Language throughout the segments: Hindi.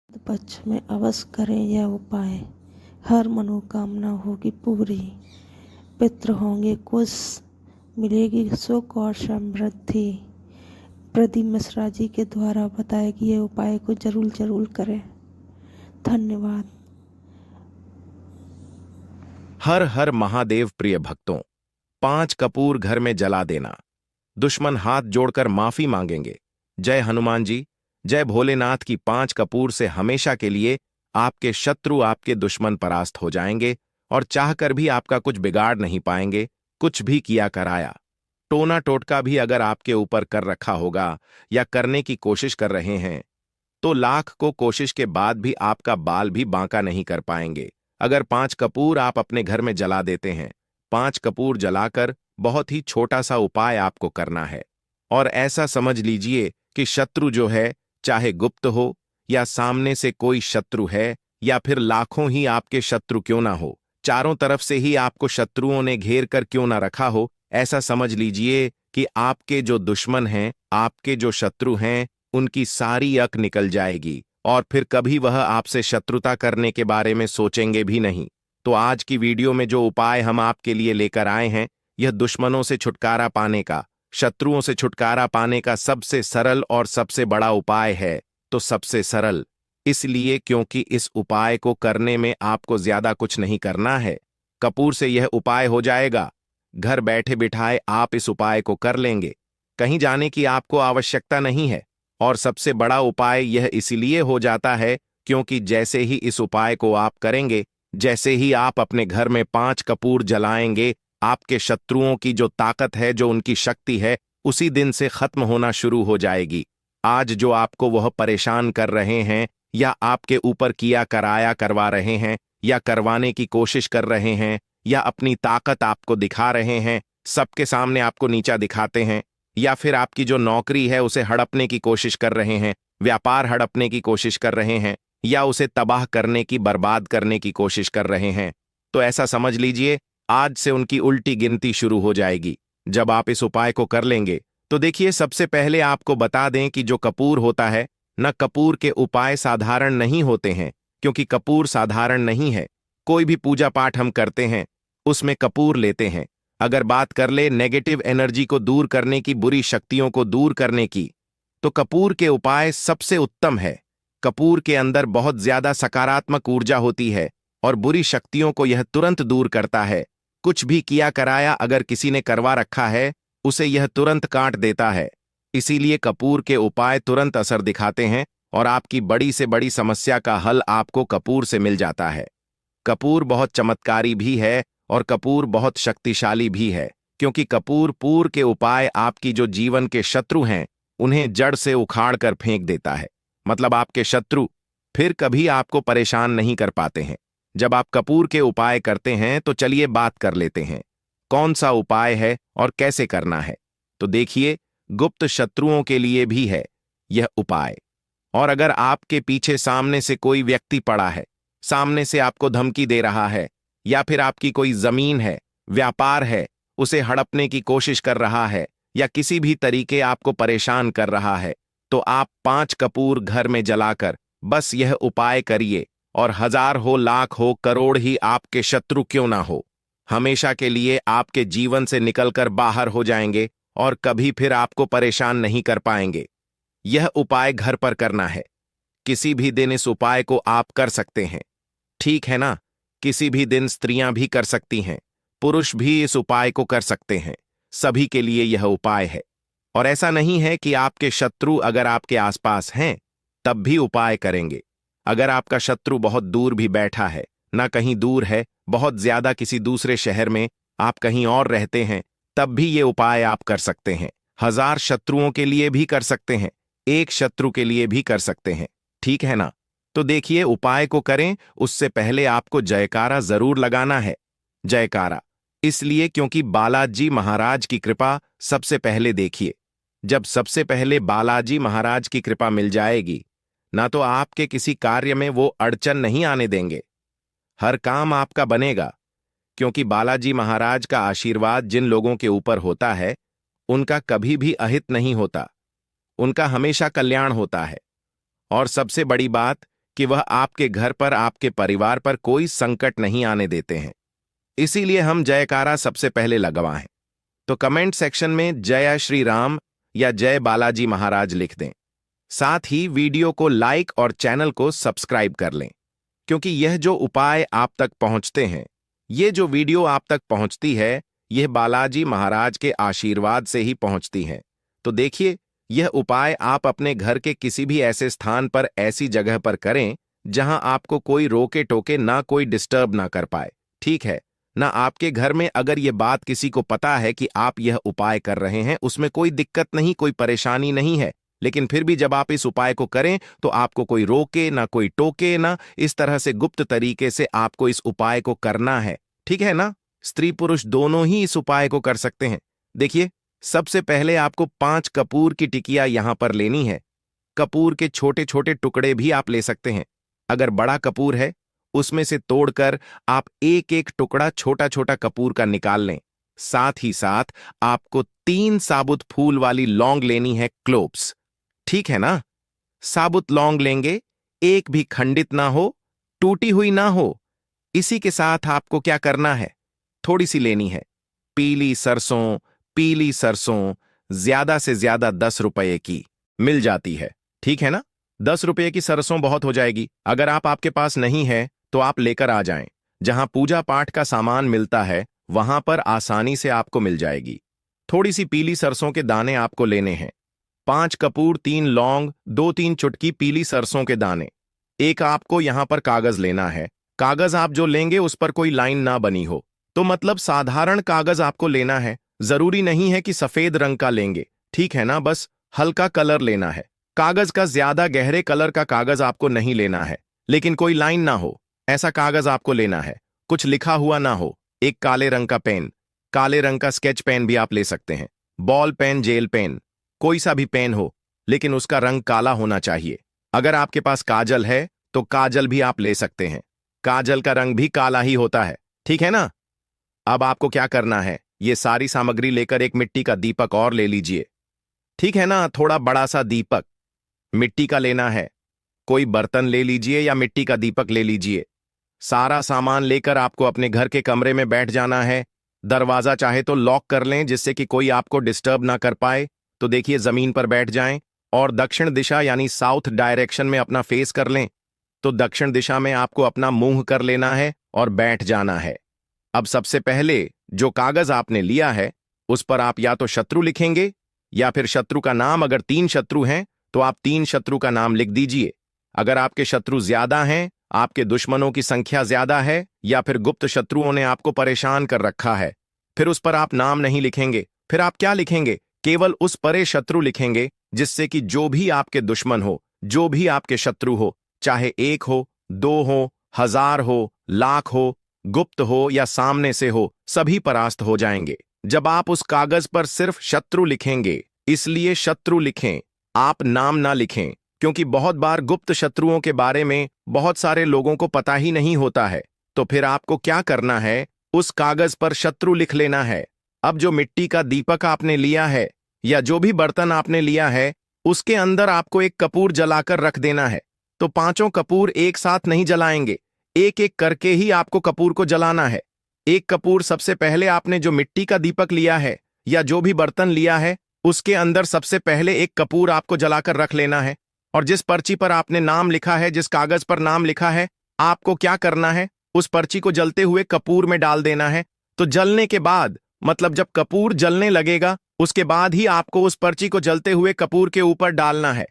पक्ष में अवश्य करें यह उपाय। हर मनोकामना होगी पूरी, पितृ होंगे खुश, मिलेगी सुख और समृद्धि। प्रदीप मिश्रा जी के द्वारा बताए गए ये उपाय को जरूर जरूर करें। धन्यवाद। हर हर महादेव प्रिय भक्तों, 5 कपूर घर में जला देना। दुश्मन हाथ जोड़कर माफी मांगेंगे। जय हनुमान जी, जय भोलेनाथ की 5 कपूर से हमेशा के लिए आपके शत्रु, आपके दुश्मन परास्त हो जाएंगे और चाहकर भी आपका कुछ बिगाड़ नहीं पाएंगे। कुछ भी किया कराया, टोना टोटका भी अगर आपके ऊपर कर रखा होगा या करने की कोशिश कर रहे हैं, तो लाख को कोशिश के बाद भी आपका बाल भी बांका नहीं कर पाएंगे। अगर 5 कपूर आप अपने घर में जला देते हैं, 5 कपूर जलाकर बहुत ही छोटा सा उपाय आपको करना है। और ऐसा समझ लीजिए कि शत्रु जो है, चाहे गुप्त हो या सामने से कोई शत्रु है, या फिर लाखों ही आपके शत्रु क्यों ना हो, चारों तरफ से ही आपको शत्रुओं ने घेर कर क्यों ना रखा हो, ऐसा समझ लीजिए कि आपके जो दुश्मन हैं, आपके जो शत्रु हैं, उनकी सारी अक निकल जाएगी और फिर कभी वह आपसे शत्रुता करने के बारे में सोचेंगे भी नहीं। तो आज की वीडियो में जो उपाय हम आपके लिए लेकर आए हैं, यह दुश्मनों से छुटकारा पाने का, शत्रुओं से छुटकारा पाने का सबसे सरल और सबसे बड़ा उपाय है। तो सबसे सरल इसलिए क्योंकि इस उपाय को करने में आपको ज्यादा कुछ नहीं करना है। कपूर से यह उपाय हो जाएगा। घर बैठे बिठाए आप इस उपाय को कर लेंगे। कहीं जाने की आपको आवश्यकता नहीं है। और सबसे बड़ा उपाय यह इसीलिए हो जाता है क्योंकि जैसे ही इस उपाय को आप करेंगे, जैसे ही आप अपने घर में 5 कपूर जलाएंगे, आपके शत्रुओं की जो ताकत है, जो उनकी शक्ति है, उसी दिन से खत्म होना शुरू हो जाएगी। आज जो आपको वह परेशान कर रहे हैं या आपके ऊपर किया कराया करवा रहे हैं या करवाने की कोशिश कर रहे हैं या अपनी ताकत आपको दिखा रहे हैं, सबके सामने आपको नीचा दिखाते हैं, या फिर आपकी जो नौकरी है उसे हड़पने की कोशिश कर रहे हैं, व्यापार हड़पने की कोशिश कर रहे हैं, या उसे तबाह करने की, बर्बाद करने की कोशिश कर रहे हैं, तो ऐसा समझ लीजिए आज से उनकी उल्टी गिनती शुरू हो जाएगी। जब आप इस उपाय को कर लेंगे तो देखिए, सबसे पहले आपको बता दें कि जो कपूर होता है न, कपूर के उपाय साधारण नहीं होते हैं, क्योंकि कपूर साधारण नहीं है। कोई भी पूजा पाठ हम करते हैं उसमें कपूर लेते हैं। अगर बात कर ले नेगेटिव एनर्जी को दूर करने की, बुरी शक्तियों को दूर करने की, तो कपूर के उपाय सबसे उत्तम है। कपूर के अंदर बहुत ज्यादा सकारात्मक ऊर्जा होती है और बुरी शक्तियों को यह तुरंत दूर करता है। कुछ भी किया कराया अगर किसी ने करवा रखा है, उसे यह तुरंत काट देता है। इसीलिए कपूर के उपाय तुरंत असर दिखाते हैं और आपकी बड़ी से बड़ी समस्या का हल आपको कपूर से मिल जाता है। कपूर बहुत चमत्कारी भी है और कपूर बहुत शक्तिशाली भी है, क्योंकि कपूर पूर के उपाय आपकी जो जीवन के शत्रु हैं उन्हें जड़ से उखाड़ कर फेंक देता है। मतलब आपके शत्रु फिर कभी आपको परेशान नहीं कर पाते हैं जब आप कपूर के उपाय करते हैं। तो चलिए बात कर लेते हैं कौन सा उपाय है और कैसे करना है। तो देखिए, गुप्त शत्रुओं के लिए भी है यह उपाय। और अगर आपके पीछे सामने से कोई व्यक्ति पड़ा है, सामने से आपको धमकी दे रहा है, या फिर आपकी कोई जमीन है, व्यापार है, उसे हड़पने की कोशिश कर रहा है, या किसी भी तरीके आपको परेशान कर रहा है, तो आप 5 कपूर घर में जलाकर बस यह उपाय करिए और 1000 हो, लाख हो, करोड़ ही आपके शत्रु क्यों ना हो, हमेशा के लिए आपके जीवन से निकलकर बाहर हो जाएंगे और कभी फिर आपको परेशान नहीं कर पाएंगे। यह उपाय घर पर करना है। किसी भी दिन इस उपाय को आप कर सकते हैं, ठीक है ना। किसी भी दिन स्त्रियां भी कर सकती हैं, पुरुष भी इस उपाय को कर सकते हैं। सभी के लिए यह उपाय है। और ऐसा नहीं है कि आपके शत्रु अगर आपके आसपास हैं तब भी उपाय करेंगे। अगर आपका शत्रु बहुत दूर भी बैठा है, ना कहीं दूर है, बहुत ज्यादा किसी दूसरे शहर में, आप कहीं और रहते हैं, तब भी ये उपाय आप कर सकते हैं। 1000 शत्रुओं के लिए भी कर सकते हैं, एक शत्रु के लिए भी कर सकते हैं, ठीक है ना। तो देखिए, उपाय को करें उससे पहले आपको जयकारा जरूर लगाना है। जयकारा इसलिए क्योंकि बालाजी महाराज की कृपा सबसे पहले देखिए। जब सबसे पहले बालाजी महाराज की कृपा मिल जाएगी ना, तो आपके किसी कार्य में वो अड़चन नहीं आने देंगे। हर काम आपका बनेगा, क्योंकि बालाजी महाराज का आशीर्वाद जिन लोगों के ऊपर होता है उनका कभी भी अहित नहीं होता, उनका हमेशा कल्याण होता है। और सबसे बड़ी बात कि वह आपके घर पर, आपके परिवार पर कोई संकट नहीं आने देते हैं। इसीलिए हम जयकारा सबसे पहले लगवाएं। तो कमेंट सेक्शन में जय श्री राम या जय बालाजी महाराज लिख दें। साथ ही वीडियो को लाइक और चैनल को सब्सक्राइब कर लें, क्योंकि यह जो उपाय आप तक पहुंचते हैं, ये जो वीडियो आप तक पहुंचती है, यह बालाजी महाराज के आशीर्वाद से ही पहुंचती है। तो देखिए, यह उपाय आप अपने घर के किसी भी ऐसे स्थान पर, ऐसी जगह पर करें जहां आपको कोई रोके टोके ना, कोई डिस्टर्ब ना कर पाए। ठीक है ना? आपके घर में अगर यह बात किसी को पता है कि आप यह उपाय कर रहे हैं, उसमें कोई दिक्कत नहीं, कोई परेशानी नहीं है। लेकिन फिर भी जब आप इस उपाय को करें तो आपको कोई रोके ना, कोई टोके ना, इस तरह से गुप्त तरीके से आपको इस उपाय को करना है। ठीक है ना? स्त्री पुरुष दोनों ही इस उपाय को कर सकते हैं। देखिए, सबसे पहले आपको 5 कपूर की टिकिया यहां पर लेनी है। कपूर के छोटे छोटे टुकड़े भी आप ले सकते हैं। अगर बड़ा कपूर है, उसमें से तोड़कर आप एक एक टुकड़ा छोटा छोटा कपूर का निकाल लें। साथ ही साथ आपको 3 साबुत फूल वाली लौंग लेनी है, क्लोव्स। ठीक है ना? साबुत लौंग लेंगे, एक भी खंडित ना हो, टूटी हुई ना हो। इसी के साथ आपको क्या करना है, थोड़ी सी लेनी है पीली सरसों। पीली सरसों ज्यादा से ज्यादा 10 रुपए की मिल जाती है। ठीक है ना? 10 रुपए की सरसों बहुत हो जाएगी। अगर आपके पास नहीं है तो आप लेकर आ जाएं। जहां पूजा पाठ का सामान मिलता है वहां पर आसानी से आपको मिल जाएगी। थोड़ी सी पीली सरसों के दाने आपको लेने हैं। 5 कपूर, 3 लौंग, 2-3 चुटकी पीली सरसों के दाने। एक आपको यहां पर कागज लेना है। कागज आप जो लेंगे उस पर कोई लाइन ना बनी हो, तो मतलब साधारण कागज आपको लेना है। जरूरी नहीं है कि सफेद रंग का लेंगे। ठीक है ना? बस हल्का कलर लेना है। कागज का ज्यादा गहरे कलर का कागज आपको नहीं लेना है, लेकिन कोई लाइन ना हो ऐसा कागज आपको लेना है। कुछ लिखा हुआ ना हो। एक काले रंग का पेन, काले रंग का स्केच पेन भी आप ले सकते हैं। बॉल पेन, जेल पेन, कोई सा भी पेन हो, लेकिन उसका रंग काला होना चाहिए। अगर आपके पास काजल है तो काजल भी आप ले सकते हैं। काजल का रंग भी काला ही होता है। ठीक है ना? अब आपको क्या करना है, ये सारी सामग्री लेकर एक मिट्टी का दीपक और ले लीजिए। ठीक है ना? थोड़ा बड़ा सा दीपक मिट्टी का लेना है। कोई बर्तन ले लीजिए या मिट्टी का दीपक ले लीजिए। सारा सामान लेकर आपको अपने घर के कमरे में बैठ जाना है। दरवाजा चाहे तो लॉक कर लें, जिससे कि कोई आपको डिस्टर्ब ना कर पाए। तो देखिए, जमीन पर बैठ जाएं और दक्षिण दिशा यानी साउथ डायरेक्शन में अपना फेस कर लें। तो दक्षिण दिशा में आपको अपना मुंह कर लेना है और बैठ जाना है। अब सबसे पहले जो कागज आपने लिया है उस पर आप या तो शत्रु लिखेंगे या फिर शत्रु का नाम। अगर 3 शत्रु हैं तो आप 3 शत्रु का नाम लिख दीजिए। अगर आपके शत्रु ज्यादा हैं, आपके दुश्मनों की संख्या ज्यादा है, या फिर गुप्त शत्रुओं ने आपको परेशान कर रखा है, फिर उस पर आप नाम नहीं लिखेंगे। फिर आप क्या लिखेंगे? केवल उस परे शत्रु लिखेंगे, जिससे कि जो भी आपके दुश्मन हो, जो भी आपके शत्रु हो, चाहे 1 हो, 2 हो, 1000 हो, लाख हो, गुप्त हो या सामने से हो, सभी परास्त हो जाएंगे। जब आप उस कागज पर सिर्फ शत्रु लिखेंगे, इसलिए शत्रु लिखें, आप नाम ना लिखें, क्योंकि बहुत बार गुप्त शत्रुओं के बारे में बहुत सारे लोगों को पता ही नहीं होता है। तो फिर आपको क्या करना है, उस कागज पर शत्रु लिख लेना है। अब जो मिट्टी का दीपक आपने लिया है या जो भी बर्तन आपने लिया है, उसके अंदर आपको एक कपूर जलाकर रख देना है। तो 5 कपूर एक साथ नहीं जलाएंगे, एक एक करके ही आपको कपूर को जलाना है। एक कपूर सबसे पहले आपने जो मिट्टी का दीपक लिया है या जो भी बर्तन लिया है, उसके अंदर सबसे पहले एक कपूर आपको जलाकर रख लेना है। और जिस पर्ची पर आपने नाम लिखा है, जिस कागज पर नाम लिखा है, आपको क्या करना है, उस पर्ची को जलते हुए कपूर में डाल देना है। तो जलने के बाद, मतलब जब कपूर जलने लगेगा, उसके बाद ही आपको उस पर्ची को जलते हुए कपूर के ऊपर डालना है।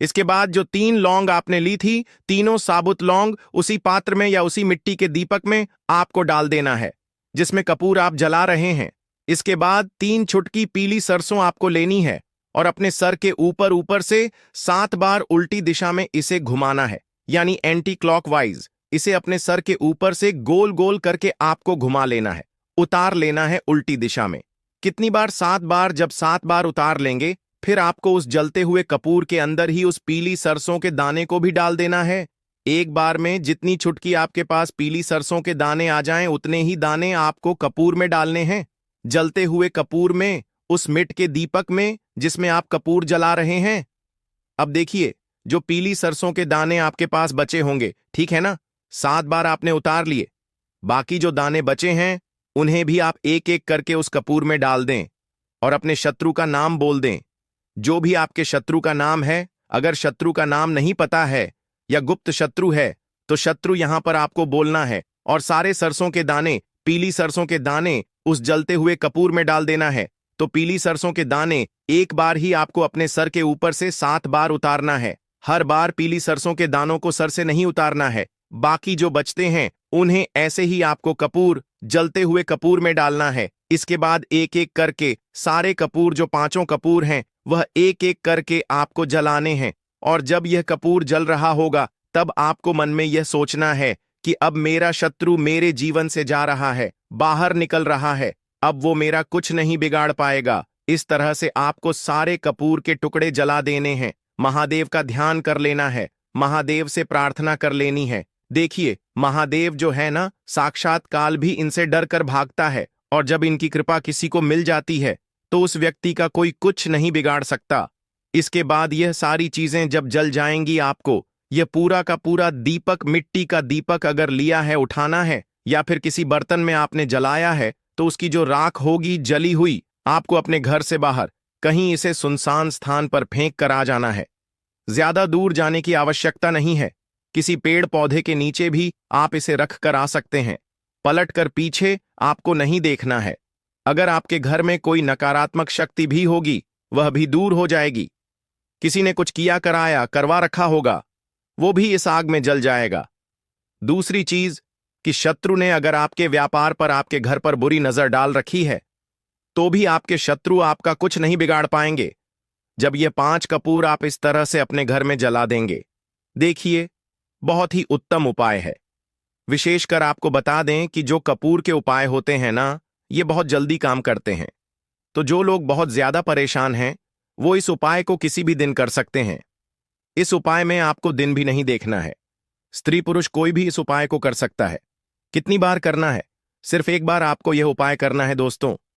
इसके बाद जो 3 लौंग आपने ली थी, तीनों साबुत लौंग उसी पात्र में या उसी मिट्टी के दीपक में आपको डाल देना है जिसमें कपूर आप जला रहे हैं। इसके बाद 3 चुटकी पीली सरसों आपको लेनी है और अपने सर के ऊपर ऊपर से 7 बार उल्टी दिशा में इसे घुमाना है, यानी एंटी क्लॉकवाइज। इसे अपने सर के ऊपर से गोल गोल करके आपको घुमा लेना है, उतार लेना है उल्टी दिशा में। कितनी बार? 7 बार। जब 7 बार उतार लेंगे, फिर आपको उस जलते हुए कपूर के अंदर ही उस पीली सरसों के दाने को भी डाल देना है। एक बार में जितनी चुटकी आपके पास पीली सरसों के दाने आ जाएं, उतने ही दाने आपको कपूर में डालने हैं। जलते हुए कपूर में, उस मिट के दीपक में जिसमें आप कपूर जला रहे हैं। अब देखिए, जो पीली सरसों के दाने आपके पास बचे होंगे, ठीक है ना? 7 बार आपने उतार लिए। बाकी जो दाने बचे हैं उन्हें भी आप एक एक करके उस कपूर में डाल दें और अपने शत्रु का नाम बोल दें। जो भी आपके शत्रु का नाम है, अगर शत्रु का नाम नहीं पता है या गुप्त शत्रु है तो शत्रु यहां पर आपको बोलना है और सारे सरसों के दाने, पीली सरसों के दाने उस जलते हुए कपूर में डाल देना है। तो पीली सरसों के दाने एक बार ही आपको अपने सर के ऊपर से 7 बार उतारना है। हर बार पीली सरसों के दानों को सर से नहीं उतारना है। बाकी जो बचते हैं उन्हें ऐसे ही आपको कपूर, जलते हुए कपूर में डालना है। इसके बाद एक एक करके सारे कपूर, जो 5 कपूर हैं, वह एक एक करके आपको जलाने हैं। और जब यह कपूर जल रहा होगा तब आपको मन में यह सोचना है कि अब मेरा शत्रु मेरे जीवन से जा रहा है, बाहर निकल रहा है, अब वो मेरा कुछ नहीं बिगाड़ पाएगा। इस तरह से आपको सारे कपूर के टुकड़े जला देने हैं। महादेव का ध्यान कर लेना है, महादेव से प्रार्थना कर लेनी है। देखिए, महादेव जो है ना, साक्षात काल भी इनसे डर कर भागता है और जब इनकी कृपा किसी को मिल जाती है तो उस व्यक्ति का कोई कुछ नहीं बिगाड़ सकता। इसके बाद यह सारी चीजें जब जल जाएंगी, आपको यह पूरा का पूरा दीपक, मिट्टी का दीपक अगर लिया है, उठाना है, या फिर किसी बर्तन में आपने जलाया है तो उसकी जो राख होगी जली हुई, आपको अपने घर से बाहर कहीं इसे सुनसान स्थान पर फेंक कर आ जाना है। ज्यादा दूर जाने की आवश्यकता नहीं है, किसी पेड़ पौधे के नीचे भी आप इसे रख कर आ सकते हैं। पलट कर पीछे आपको नहीं देखना है। अगर आपके घर में कोई नकारात्मक शक्ति भी होगी वह भी दूर हो जाएगी। किसी ने कुछ किया कराया करवा रखा होगा वो भी इस आग में जल जाएगा। दूसरी चीज कि शत्रु ने अगर आपके व्यापार पर, आपके घर पर बुरी नजर डाल रखी है तो भी आपके शत्रु आपका कुछ नहीं बिगाड़ पाएंगे जब ये 5 कपूर आप इस तरह से अपने घर में जला देंगे। देखिए, बहुत ही उत्तम उपाय है। विशेषकर आपको बता दें कि जो कपूर के उपाय होते हैं ना, ये बहुत जल्दी काम करते हैं। तो जो लोग बहुत ज्यादा परेशान हैं वो इस उपाय को किसी भी दिन कर सकते हैं। इस उपाय में आपको दिन भी नहीं देखना है। स्त्री पुरुष कोई भी इस उपाय को कर सकता है। कितनी बार करना है? सिर्फ एक बार आपको यह उपाय करना है दोस्तों।